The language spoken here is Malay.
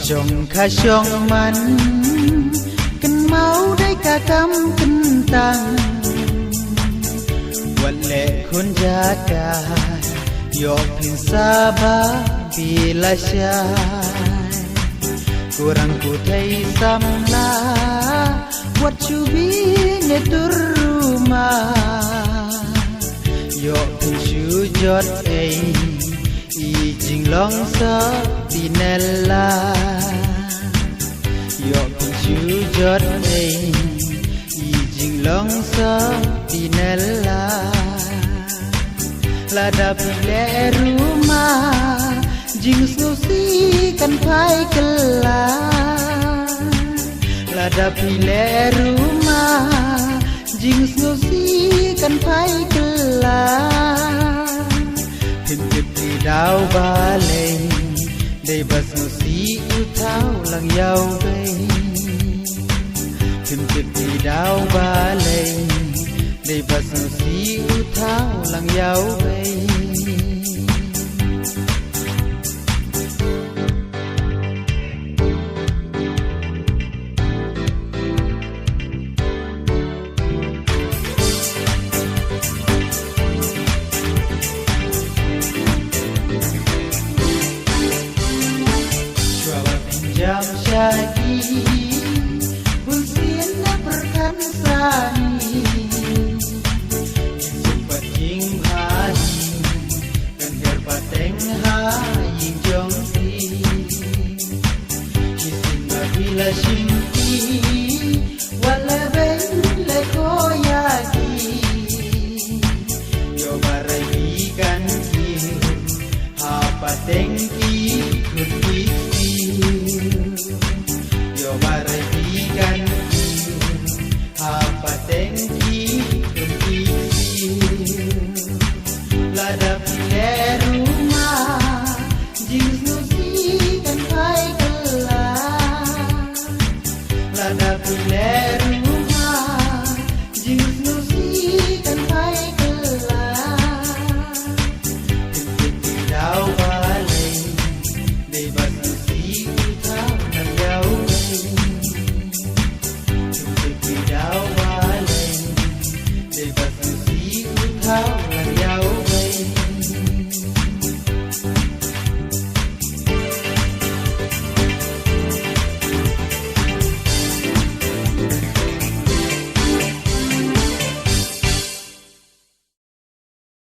จงข้าชงมันกันเมาได้กะกำกันตังวันเละคนจากายกพินซาบาbila syai kurang ku thei samla buat cubi ngetur rumah yo pinju jot ei i jing long sa tinella yo pinju jot ei i jing long sa tinella lada pile rumah jing susi kan pai kelah lada pile rumah jing susi kan pai kelah hintip di dau balai dei bas susi utau lang yau bei hintip di dau balai dei bas susi utau lang yau bei jam syaki Hulsin na perkansani Sempat jing haji Kan herpateng hajing jongsi Kisin mabila shimpi Wala ben lekoyaki Yo barai ikan ki Hapateng ki kurki yo barai ikan apa tengki kunci lada pile rumah jing susi kan pai kelah lada pile rumah jing susi kan pai kelah kentik dau balai dei bas susi utau nang yau dau balai dei bas susi utau